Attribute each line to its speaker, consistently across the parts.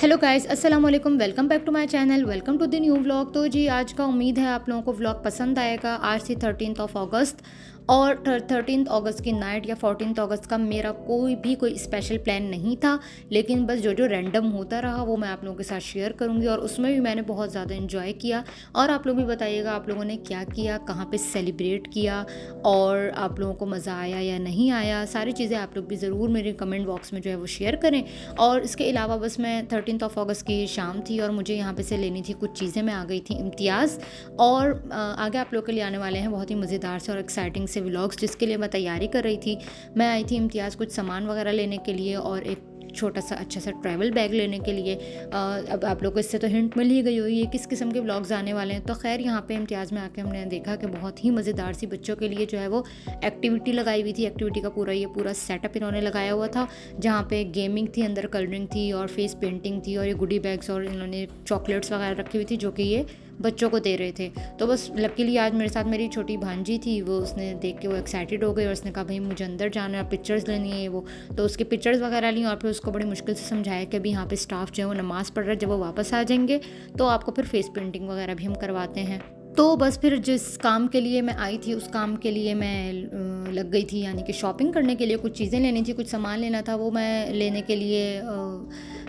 Speaker 1: Hello guys, अस्सलाम वालेकुम। Welcome back to my channel, welcome to the new vlog. तो जी आज का उम्मीद है आप लोगों को व्लॉग पसंद आएगा। आज थी 13 अगस्त और 13 अगस्त की नाइट या 14 अगस्त का मेरा कोई स्पेशल प्लान नहीं था, लेकिन बस जो जो रैंडम होता रहा वो मैं आप लोगों के साथ शेयर करूंगी और उसमें भी मैंने बहुत ज़्यादा इन्जॉय किया। और आप लोग भी बताइएगा आप लोगों ने क्या किया, कहाँ पे सेलिब्रेट किया और आप लोगों को मज़ा आया या नहीं आया। सारी चीज़ें आप लोग भी ज़रूर मेरे कमेंट बॉक्स में जो है वो शेयर करें। और इसके अलावा बस मैं 13 अगस्त की शाम थी और मुझे यहाँ पे से लेनी थी कुछ चीज़ें। मैं आ गई थी इम्तियाज़ और आगे आप लोग के लिए आने वाले हैं बहुत ही मज़ेदार से और एक्साइटिंग से व्लॉग्स, जिसके लिए मैं तैयारी कर रही थी। मैं आई थी इम्तियाज़ कुछ सामान वगैरह लेने के लिए और एक छोटा सा अच्छा सा ट्रैवल बैग लेने के लिए। अब आप लोग को इससे तो हिंट मिल ही गई होगी ये किस किस्म के व्लॉग्स आने वाले हैं। तो खैर यहाँ पे इम्तियाज़ में आके हमने देखा कि बहुत ही मज़ेदार सी बच्चों के लिए जो है वो एक्टिविटी लगाई हुई थी। एक्टिविटी का पूरा सेटअप इन्होंने लगाया हुआ था, जहाँ पे गेमिंग थी, अंदर कलरिंग थी और फेस पेंटिंग थी और ये गुडी बैग्स और इन्होंने चॉकलेट्स वगैरह रखी हुई थी जो कि ये बच्चों को दे रहे थे। तो बस लकीली आज मेरे साथ मेरी छोटी भांजी थी, वो उसने देख के वो एक्साइटेड हो गई और उसने कहा भाई मुझे अंदर जाना है, पिक्चर्स लेनी है वो। तो उसके पिक्चर्स वगैरह ली और फिर उसको बड़ी मुश्किल से समझाया कि अभी यहाँ पे स्टाफ जो है वो नमाज़ पढ़ रहा है, जब वो वापस आ जाएंगे तो आपको फिर फेस पेंटिंग वगैरह भी हम करवाते हैं। तो बस फिर जिस काम के लिए मैं आई थी उस काम के लिए मैं लग गई थी, यानी कि शॉपिंग करने के लिए कुछ चीज़ें लेनी थी, कुछ सामान लेना था, वो मैं लेने के लिए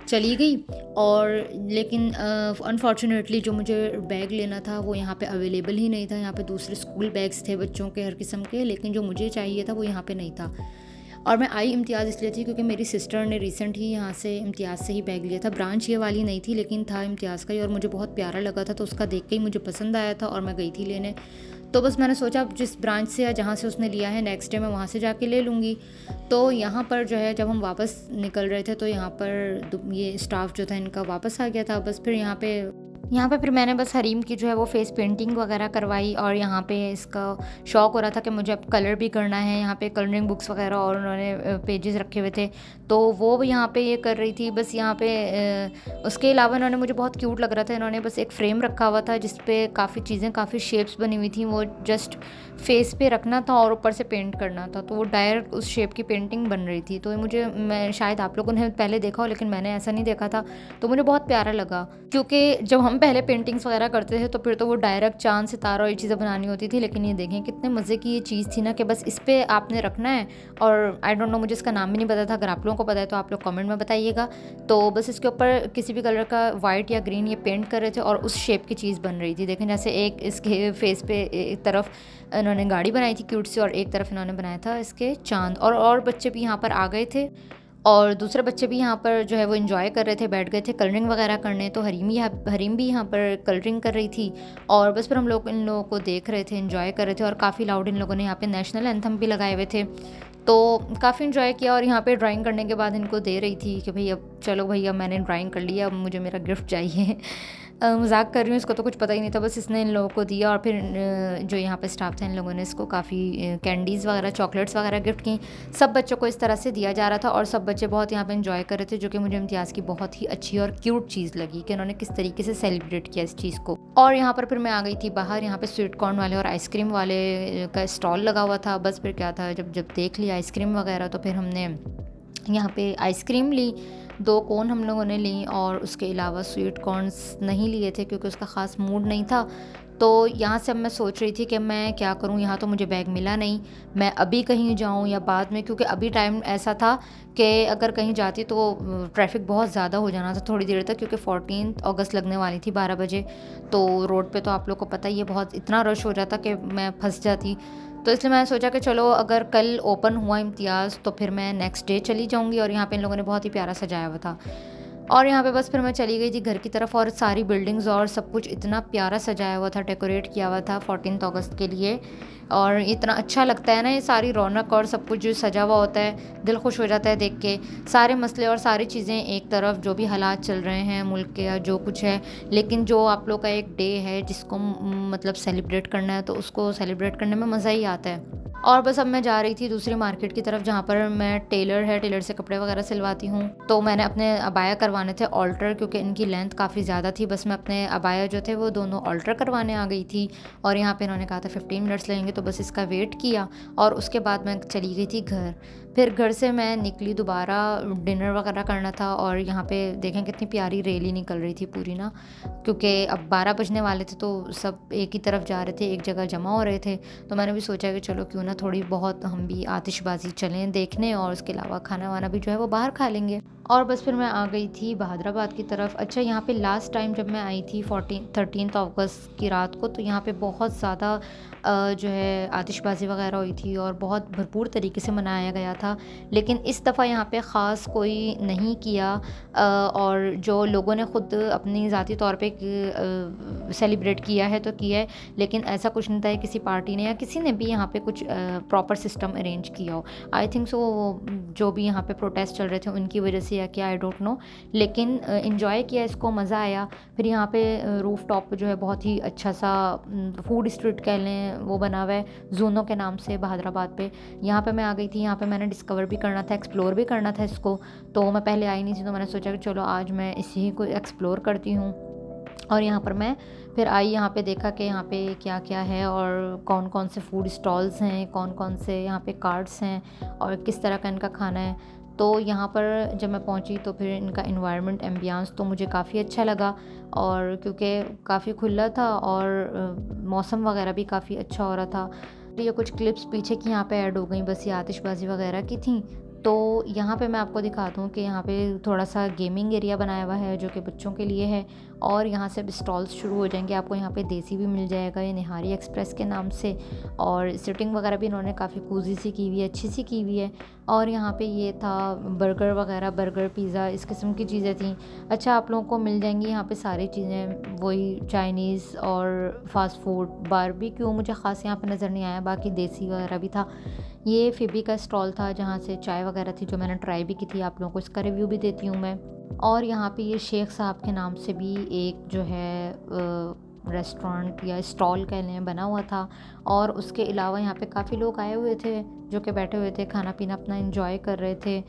Speaker 1: चली गई। और लेकिन अनफॉर्चुनेटली जो मुझे बैग लेना था वो यहाँ पे अवेलेबल ही नहीं था। यहाँ पे दूसरे स्कूल बैग्स थे बच्चों के हर किस्म के, लेकिन जो मुझे चाहिए था वो यहाँ पे नहीं था। और मैं आई इम्तियाज़ इसलिए थी क्योंकि मेरी सिस्टर ने रिसेंट ही यहाँ से इम्तियाज़ से ही बैग लिया था। ब्रांच ये वाली नहीं थी लेकिन था इम्तियाज़ का ही और मुझे बहुत प्यारा लगा था, तो उसका देख के ही मुझे पसंद आया था और मैं गई थी लेने। तो बस मैंने सोचा जिस ब्रांच से या जहाँ से उसने लिया है नेक्स्ट डे मैं वहाँ से जाके ले लूँगी। तो यहाँ पर जो है जब हम वापस निकल रहे थे तो यहाँ पर ये स्टाफ जो था इनका वापस आ गया था। बस फिर यहाँ पे फिर मैंने बस हरीम की जो है वो फेस पेंटिंग वगैरह करवाई और यहाँ पे इसका शौक़ हो रहा था कि मुझे अब कलर भी करना है। यहाँ पे कलरिंग बुक्स वगैरह और उन्होंने पेजेस रखे हुए थे तो वो भी यहाँ पे ये कर रही थी। बस यहाँ पे उसके अलावा इन्होंने, मुझे बहुत क्यूट लग रहा था, इन्होंने बस एक फ्रेम रखा हुआ था जिस पे काफ़ी चीज़ें, काफ़ी शेप्स बनी हुई थी, वो जस्ट फेस पे रखना था और ऊपर से पेंट करना था, तो वो डायरेक्ट उस शेप की पेंटिंग बन रही थी। तो मैं शायद आप लोगों ने पहले देखा हो लेकिन मैंने ऐसा नहीं देखा था, तो मुझे बहुत प्यारा लगा। क्योंकि जब हम पहले पेंटिंग्स वगैरह करते थे तो फिर तो वो डायरेक्ट चांद सितारा और ये चीज़ें बनानी होती थी, लेकिन ये देखें कितने मज़े की ये चीज़ थी ना कि बस इस पर आपने रखना है। और आई डोंट नो, मुझे इसका नाम भी नहीं पता था, अगर आप लोगों को पता है तो आप लोग कमेंट में बताइएगा। तो बस इसके ऊपर किसी भी कलर का वाइट या ग्रीन ये पेंट कर रहे थे और उस शेप की चीज़ बन रही थी। देखें जैसे एक इसके फेस पे एक तरफ इन्होंने गाड़ी बनाई थी क्यूट सी और एक तरफ इन्होंने बनाया था इसके चांद। और बच्चे भी यहाँ पर आ गए थे और दूसरे बच्चे भी यहाँ पर जो है वो एंजॉय कर रहे थे, बैठ गए थे कलरिंग वगैरह करने। तो हरीम भी यहाँ पर कलरिंग कर रही थी और बस फिर हम लोग इन लोगों को देख रहे थे, एंजॉय कर रहे थे। और काफ़ी लाउड इन लोगों ने यहाँ पे नेशनल एंथम भी लगाए हुए थे, तो काफ़ी इन्जॉय किया। और यहाँ पे ड्राइंग करने के बाद इनको दे रही थी कि भाई अब चलो भैया मैंने ड्राइंग कर लिया, अब मुझे मेरा गिफ्ट चाहिए। मजाक कर रही हूँ, इसको तो कुछ पता ही नहीं था, बस इसने इन लोगों को दिया। और फिर जो यहाँ पे स्टाफ था इन लोगों ने इसको काफ़ी कैंडीज़ वगैरह, चॉकलेट्स वगैरह गिफ्ट की। सब बच्चों को इस तरह से दिया जा रहा था और सब बच्चे बहुत यहाँ पे एंजॉय कर रहे थे, जो कि मुझे इम्तियाज़ की बहुत ही अच्छी और क्यूट चीज़ लगी कि उन्होंने किस तरीके से सेलिब्रेट किया इस चीज़ को। और यहाँ पर फिर मैं आ गई थी बाहर, यहाँ पे स्वीट कॉर्न वाले और आइसक्रीम वाले का स्टॉल लगा हुआ था। बस फिर क्या था, जब देख लिया आइसक्रीम वगैरह तो फिर हमने यहाँ पे आइसक्रीम ली, 2 कोन हम लोगों ने ली और उसके अलावा स्वीट कॉर्न्स नहीं लिए थे क्योंकि उसका ख़ास मूड नहीं था। तो यहाँ से अब मैं सोच रही थी कि मैं क्या करूँ, यहाँ तो मुझे बैग मिला नहीं, मैं अभी कहीं जाऊँ या बाद में, क्योंकि अभी टाइम ऐसा था कि अगर कहीं जाती तो ट्रैफिक बहुत ज़्यादा हो जाना था थोड़ी देर तक, क्योंकि 14 अगस्त लगने वाली थी 12 बजे। तो रोड पे तो आप लोग को पता ही है बहुत इतना रश हो जाता कि मैं फंस जाती। तो इसलिए मैंने सोचा कि चलो अगर कल ओपन हुआ इम्तियाज़ तो फिर मैं नेक्स्ट डे चली जाऊँगी। और यहाँ पे इन लोगों ने बहुत ही प्यारा सजाया हुआ था और यहाँ पे बस फिर मैं चली गई थी घर की तरफ और सारी बिल्डिंग्स और सब कुछ इतना प्यारा सजाया हुआ था, डेकोरेट किया हुआ था 14 अगस्त के लिए। और इतना अच्छा लगता है ना ये सारी रौनक और सब कुछ जो सजा हुआ होता है, दिल खुश हो जाता है देख के। सारे मसले और सारी चीज़ें एक तरफ, जो भी हालात चल रहे हैं मुल्क के या जो कुछ है, लेकिन जो आप लोग का एक डे है जिसको मतलब सेलिब्रेट करना है तो उसको सेलिब्रेट करने में मज़ा ही आता है। और बस अब मैं जा रही थी दूसरी मार्केट की तरफ जहाँ पर मैं टेलर से कपड़े वगैरह सिलवाती हूँ। तो मैंने अपने अबाया करवाने थे ऑल्टर, क्योंकि इनकी लेंथ काफ़ी ज़्यादा थी। बस मैं अपने अबाया जो थे वो दोनों ऑल्टर करवाने आ गई थी और यहाँ पे इन्होंने कहा था 15 मिनट्स लगेंगे, तो बस इसका वेट किया और उसके बाद मैं चली गई थी घर। फिर घर से मैं निकली, दोबारा डिनर वगैरह करना था और यहाँ पे देखें कितनी प्यारी रैली निकल रही थी पूरी ना, क्योंकि अब 12 बजने वाले थे तो सब एक ही तरफ जा रहे थे, एक जगह जमा हो रहे थे। तो मैंने भी सोचा कि चलो क्यों ना थोड़ी बहुत हम भी आतिशबाजी चलें देखने, और उसके अलावा खाना वाना भी जो है वो बाहर खा लेंगे। और बस फिर मैं आ गई थी बहादुराबाद की तरफ। अच्छा, यहाँ पे लास्ट टाइम जब मैं आई थी 13 अगस्त की रात को, तो यहाँ पे बहुत ज़्यादा जो है आतिशबाज़ी वगैरह हुई थी और बहुत भरपूर तरीके से मनाया गया था। लेकिन इस दफ़ा यहाँ पे ख़ास कोई नहीं किया, और जो लोगों ने ख़ुद अपनी ज़ाती तौर पे सेलिब्रेट किया है तो किया है, लेकिन ऐसा कुछ नहीं था किसी पार्टी ने या किसी ने भी यहाँ पे कुछ प्रॉपर सिस्टम अरेंज किया हो। आई थिंक सो जो भी यहाँ पे प्रोटेस्ट चल रहे थे उनकी वजह से या क्या, आई डोंट नो, लेकिन इन्जॉय किया इसको, मज़ा आया। फिर यहाँ पे रूफ टॉप पे जो है बहुत ही अच्छा सा फूड स्ट्रीट कह लें वो बना हुआ है जूनो के नाम से बहादुराबाद पे। यहाँ पे मैं आ गई थी, यहाँ पे मैंने डिस्कवर भी करना था, एक्सप्लोर भी करना था इसको। तो मैं पहले आई नहीं थी तो मैंने सोचा कि चलो आज मैं इसी को एक्सप्लोर करती हूँ। और यहाँ पर मैं फिर आई, यहाँ पे देखा कि यहाँ पे क्या क्या है और कौन कौन से फूड स्टॉल्स हैं, कौन कौन से यहाँ पे कार्ट्स हैं और किस तरह का इनका खाना है। तो यहाँ पर जब मैं पहुँची तो फिर इनका इन्वायरमेंट एम्बियंस तो मुझे काफ़ी अच्छा लगा, और क्योंकि काफ़ी खुला था और मौसम वगैरह भी काफ़ी अच्छा हो रहा था। ये कुछ क्लिप्स पीछे की यहाँ पे ऐड हो गई, बस ये आतिशबाज़ी वगैरह की थी। तो यहाँ पे मैं आपको दिखाता हूँ कि यहाँ पे थोड़ा सा गेमिंग एरिया बनाया हुआ है जो कि बच्चों के लिए है, और यहाँ से अब स्टॉल्स शुरू हो जाएंगे। आपको यहाँ पे देसी भी मिल जाएगा, ये निहारी एक्सप्रेस के नाम से, और सिटिंग वगैरह भी इन्होंने काफ़ी कूजी सी की हुई है, अच्छी सी की हुई है। और यहाँ पे ये था बर्गर वगैरह, बर्गर पिज़्ज़ा इस किस्म की चीज़ें थी। अच्छा, आप लोगों को मिल जाएंगी यहाँ पे सारी चीज़ें, वही चाइनीज़ और फास्ट फूड। बारबेक्यू मुझे ख़ास यहाँ पे नज़र नहीं आया, बाकी देसी वगैरह भी था। ये फ़िबी का स्टॉल था जहाँ से चाय वगैरह थी, जो मैंने ट्राई भी की थी, आप लोगों को इसका रिव्यू भी देती हूँ मैं। और यहाँ पे ये शेख साहब के नाम से भी एक जो है रेस्टोरेंट या स्टॉल कह लें बना हुआ था, और उसके अलावा यहाँ पे काफ़ी लोग आए हुए थे जो कि बैठे हुए थे, खाना पीना अपना एंजॉय कर रहे थे,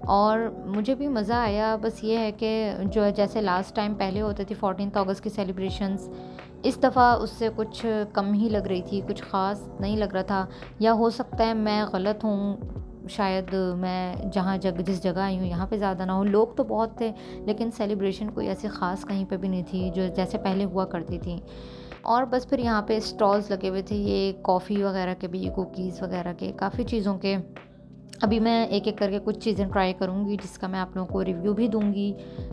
Speaker 1: और मुझे भी मज़ा आया। बस ये है कि जो जैसे लास्ट टाइम पहले होते थे 14 अगस्त की सेलिब्रेशंस, इस दफ़ा उससे कुछ कम ही लग रही थी, कुछ ख़ास नहीं लग रहा था। या हो सकता है मैं गलत हूँ, शायद मैं जिस जगह आई हूँ यहाँ पे ज़्यादा ना हो। लोग तो बहुत थे लेकिन सेलिब्रेशन कोई ऐसी ख़ास कहीं पे भी नहीं थी जो जैसे पहले हुआ करती थी। और बस फिर यहाँ पे स्टॉल्स लगे हुए थे, ये कॉफ़ी वगैरह के भी, कुकीज़ वगैरह के, काफ़ी चीज़ों के। अभी मैं एक एक करके कुछ चीज़ें ट्राई करूँगी जिसका मैं आप लोगों को रिव्यू भी दूँगी,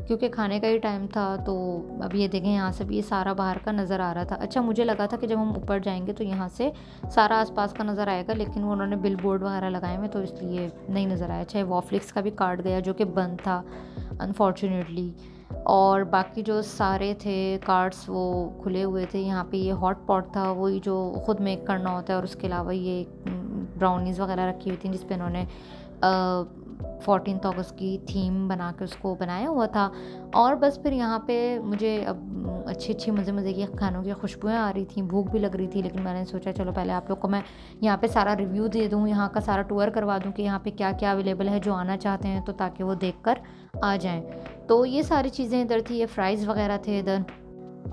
Speaker 1: क्योंकि खाने का ही टाइम था। तो अभी ये देखें यहाँ से भी ये सारा बाहर का नज़र आ रहा था। अच्छा, मुझे लगा था कि जब हम ऊपर जाएंगे तो यहाँ से सारा आसपास का नज़र आएगा, लेकिन वो उन्होंने बिल बोर्ड वगैरह लगाए हुए तो इसलिए नहीं नज़र आया। चाहे वॉफ्लिक्स का भी कार्ड गया जो कि बंद था अनफॉर्चुनेटली, और बाकी जो सारे थे कार्ड्स वो खुले हुए थे। यहाँ पे ये हॉट पॉट था, वही जो ख़ुद मेक करना होता है, और उसके अलावा ये ब्राउनीज़ वगैरह रखी हुई थी जिस पे इन्होंने 14 अगस्त की थीम बना के उसको बनाया हुआ था। और बस फिर यहाँ पे मुझे अब अच्छी मज़े की खानों की खुशबुएँ आ रही थी, भूख भी लग रही थी, लेकिन मैंने सोचा चलो पहले आप लोग को मैं यहाँ पे सारा रिव्यू दे दूँ, यहाँ का सारा टूर करवा दूँ कि यहाँ पे क्या क्या अवेलेबल है, जो आना चाहते हैं तो ताकि वो देख कर आ जाएँ। तो ये सारी चीज़ें इधर थी, ये फ्राइज़ वगैरह थे इधर,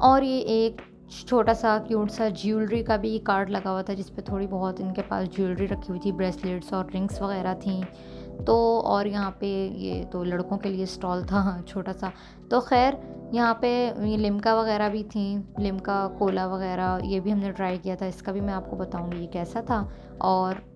Speaker 1: और ये एक छोटा सा क्यूट सा ज्वेलरी का भी कार्ड लगा हुआ था जिस पे थोड़ी बहुत इनके पास ज्वेलरी रखी हुई थी, ब्रेसलेट्स और रिंग्स वगैरह थी। तो और यहाँ पे ये तो लड़कों के लिए स्टॉल था छोटा सा। तो खैर यहाँ पे ये लिम्का वगैरह भी थी, लिम्का कोला वगैरह, ये भी हमने ट्राई किया था, इसका भी मैं आपको बताऊँगी ये कैसा था। और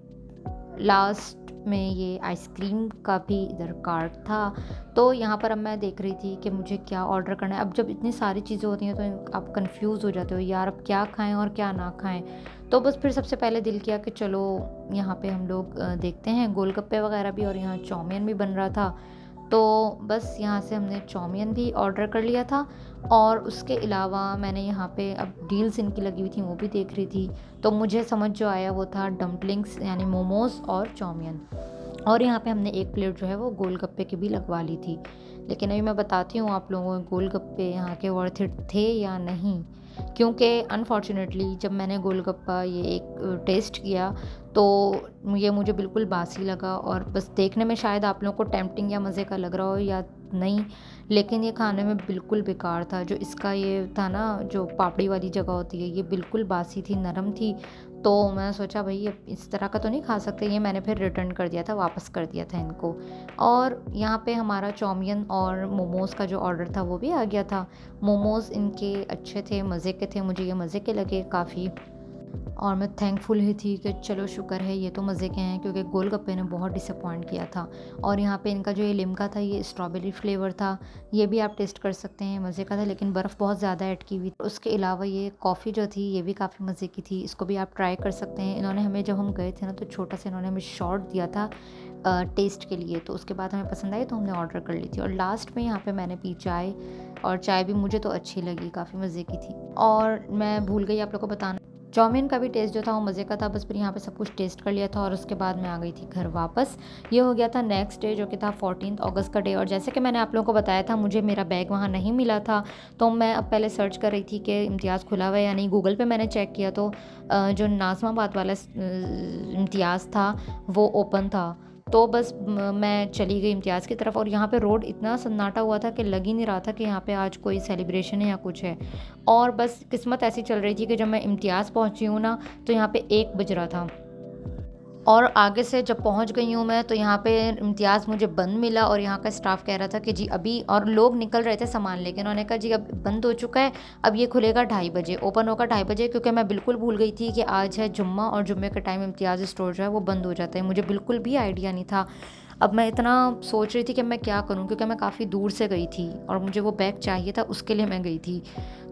Speaker 1: लास्ट में ये आइसक्रीम का भी इधर कार्ट था। तो यहाँ पर अब मैं देख रही थी कि मुझे क्या ऑर्डर करना है। अब जब इतनी सारी चीज़ें होती हैं तो आप कंफ्यूज हो जाते हो यार, अब क्या खाएं और क्या ना खाएं। तो बस फिर सबसे पहले दिल किया कि चलो यहाँ पे हम लोग देखते हैं गोलगप्पे वगैरह भी, और यहाँ चाउमीन भी बन रहा था। तो बस यहाँ से हमने चाउमीन भी ऑर्डर कर लिया था, और उसके अलावा मैंने यहाँ पे अब डील्स इनकी लगी हुई थी वो भी देख रही थी। तो मुझे समझ जो आया वो था डम्पलिंग्स यानी मोमोज़ और चाउमीन। और यहाँ पे हमने एक प्लेट जो है वो गोलगप्पे की भी लगवा ली थी। लेकिन अभी मैं बताती हूँ आप लोगों को गोलगप्पे यहाँ के वर्थ इट थे या नहीं। क्योंकि अनफॉर्चुनेटली जब मैंने गोलगप्पा ये एक टेस्ट किया तो ये मुझे बिल्कुल बासी लगा, और बस देखने में शायद आप लोगों को टेम्पटिंग या मज़े का लग रहा हो या नहीं, लेकिन ये खाने में बिल्कुल बेकार था। जो इसका ये था ना, जो पापड़ी वाली जगह होती है, ये बिल्कुल बासी थी, नरम थी। तो मैंने सोचा भाई अब इस तरह का तो नहीं खा सकते, ये मैंने फिर रिटर्न कर दिया था, वापस कर दिया था इनको। और यहाँ पे हमारा चाउमीन और मोमोज़ का जो ऑर्डर था वो भी आ गया था। मोमोज़ इनके अच्छे थे, मज़े के थे, मुझे ये मज़े के लगे काफ़ी, और मैं थैंकफुल ही थी कि चलो शुक्र है ये तो मज़े के हैं, क्योंकि गोलगप्पे ने बहुत डिसअपॉइंट किया था। और यहाँ पे इनका जो ये लिम्का था, ये स्ट्रॉबेरी फ्लेवर था, ये भी आप टेस्ट कर सकते हैं, मज़े का था, लेकिन बर्फ़ बहुत ज़्यादा ऐड की हुई। उसके अलावा ये कॉफ़ी जो थी ये भी काफ़ी मज़े की थी, इसको भी आप ट्राई कर सकते हैं। इन्होंने हमें, जब हम गए थे ना, तो छोटा सा इन्होंने हमें शॉट दिया था टेस्ट के लिए, तो उसके बाद हमें पसंद आई तो हमने ऑर्डर कर ली थी। और लास्ट में यहाँ पे मैंने पी चाय, और चाय भी मुझे तो अच्छी लगी, काफ़ी मज़े की थी। और मैं भूल गई आप लोग को बताना, चाउमीन का भी टेस्ट जो था वो मज़े का था। बस फिर यहाँ पे सब कुछ टेस्ट कर लिया था, और उसके बाद मैं आ गई थी घर वापस। ये हो गया था नेक्स्ट डे, जो कि था 14 अगस्त का डे। और जैसे कि मैंने आप लोगों को बताया था, मुझे मेरा बैग वहाँ नहीं मिला था, तो मैं अब पहले सर्च कर रही थी कि इम्तियाज़ खुला हुआ है या नहीं। गूगल पे मैंने चेक किया तो जो नाज़िमाबाद वाला इम्तियाज़ था वो ओपन था। तो बस मैं चली गई इम्तियाज़ की तरफ, और यहाँ पे रोड इतना सन्नाटा हुआ था कि लग ही नहीं रहा था कि यहाँ पे आज कोई सेलिब्रेशन है या कुछ है। और बस किस्मत ऐसी चल रही थी कि जब मैं इम्तियाज़ पहुँची हूँ ना, तो यहाँ पे 1 बज रहा था, और आगे से जब पहुंच गई हूँ मैं, तो यहाँ पे इम्तियाज़ मुझे बंद मिला, और यहाँ का स्टाफ कह रहा था कि जी अभी, और लोग निकल रहे थे सामान लेके, उन्होंने कहा जी अब बंद हो चुका है, अब ये खुलेगा 2:30 बजे, ओपन होगा 2:30 बजे। क्योंकि मैं बिल्कुल भूल गई थी कि आज है जुम्मा, और जुम्मे के टाइम इम्तियाज़ स्टोर जो है वो बंद हो जाता है, मुझे बिल्कुल भी आइडिया नहीं था। अब मैं इतना सोच रही थी कि मैं क्या करूं, क्योंकि मैं काफ़ी दूर से गई थी और मुझे वो बैग चाहिए था, उसके लिए मैं गई थी।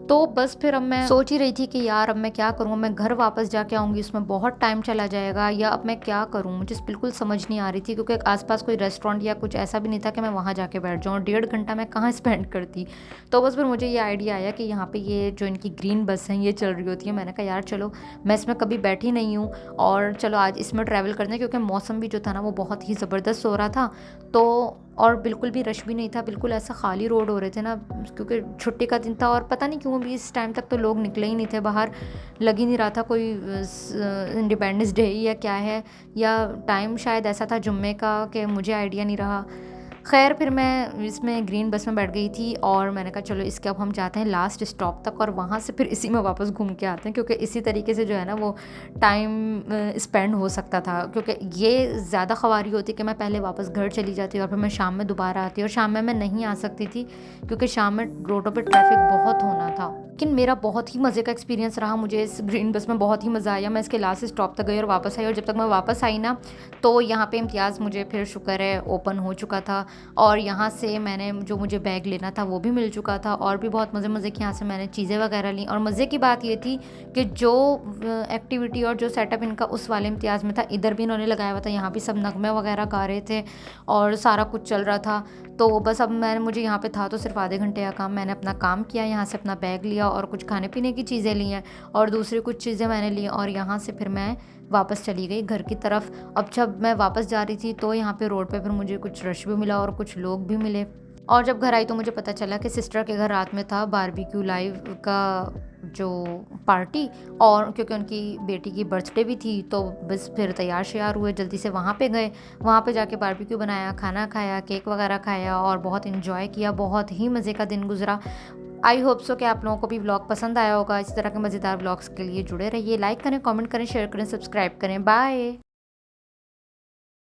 Speaker 1: तो बस फिर अब मैं सोच ही रही थी कि यार अब मैं क्या करूँ, मैं घर वापस जाके आऊँगी, उसमें बहुत टाइम चला जाएगा, या अब मैं क्या करूँ, मुझे बिल्कुल समझ नहीं आ रही थी। क्योंकि आसपास कोई रेस्टोरेंट या कुछ ऐसा भी नहीं था कि मैं वहाँ जाके बैठ जाऊँ, और 1.5 घंटा मैं कहाँ स्पेंड करती। तो बस फिर मुझे ये आइडिया आया कि यहाँ पे ये जो इनकी ग्रीन बस हैं ये चल रही होती है। मैंने कहा यार चलो, मैं इसमें कभी बैठी नहीं हूँ, और चलो आज इसमें ट्रैवल करते हैं, क्योंकि मौसम भी जो था ना वो बहुत ही ज़बरदस्त हो रहा था। तो और बिल्कुल भी रश भी नहीं था, बिल्कुल ऐसा खाली रोड हो रहे थे ना, क्योंकि छुट्टी का दिन था, और पता नहीं क्यों भी इस टाइम तक तो लोग निकले ही नहीं थे बाहर। लग ही नहीं रहा था कोई इंडिपेंडेंस डे या क्या है, या टाइम शायद ऐसा था जुम्मे का कि मुझे आइडिया नहीं रहा। खैर फिर मैं इसमें ग्रीन बस में बैठ गई थी, और मैंने कहा चलो इसके अब हम जाते हैं लास्ट स्टॉप तक, और वहाँ से फिर इसी में वापस घूम के आते हैं, क्योंकि इसी तरीके से जो है ना वो टाइम स्पेंड हो सकता था। क्योंकि ये ज़्यादा ख़वारी होती कि मैं पहले वापस घर चली जाती और फिर मैं शाम में दोबारा आती, और शाम में मैं नहीं आ सकती थी क्योंकि शाम में रोडों पर ट्रैफिक बहुत होना था। लेकिन मेरा बहुत ही मज़े का एक्सपीरियंस रहा, मुझे इस ग्रीन बस में बहुत ही मज़ा आया। मैं इसके लास्ट स्टॉप तक गई और वापस आई, और जब तक मैं वापस आई ना, तो यहाँ पे इम्तियाज़ मुझे फिर शुक्र है ओपन हो चुका था, और यहाँ से मैंने जो मुझे बैग लेना था वो भी मिल चुका था, और भी बहुत मज़े की यहाँ से मैंने चीज़ें वगैरह ली। और मज़े की बात ये थी कि जो एक्टिविटी और जो सेटअप इनका उस वाले इम्तियाज़ में था, इधर भी इन्होंने लगाया हुआ था, यहाँ भी सब नगमे वगैरह गा रहे थे और सारा कुछ चल रहा था। तो बस अब मुझे यहाँ पे था तो सिर्फ आधे घंटे का काम, मैंने अपना काम किया, यहाँ से अपना बैग लिया और कुछ खाने पीने की चीज़ें ली हैं, और दूसरी कुछ चीज़ें मैंने ली, और यहाँ से फिर मैं वापस चली गई घर की तरफ। अब जब मैं वापस जा रही थी तो यहाँ पे रोड पे फिर मुझे कुछ रश भी मिला और कुछ लोग भी मिले, और जब घर आई तो मुझे पता चला कि सिस्टर के घर रात में था बारबेक्यू लाइव का जो पार्टी, और क्योंकि उनकी बेटी की बर्थडे भी थी, तो बस फिर तैयार श्यार हुए, जल्दी से वहाँ पे गए, वहाँ पे जाके बारबेक्यू बनाया, खाना खाया, केक वगैरह खाया, और बहुत इन्जॉय किया, बहुत ही मज़े का दिन गुजरा। आई होप सो कि आप लोगों को भी व्लॉग पसंद आया होगा। इस तरह के मज़ेदार व्लॉग्स के लिए जुड़े रहिए, लाइक करें, कमेंट करें, शेयर करें, सब्सक्राइब करें। बाय।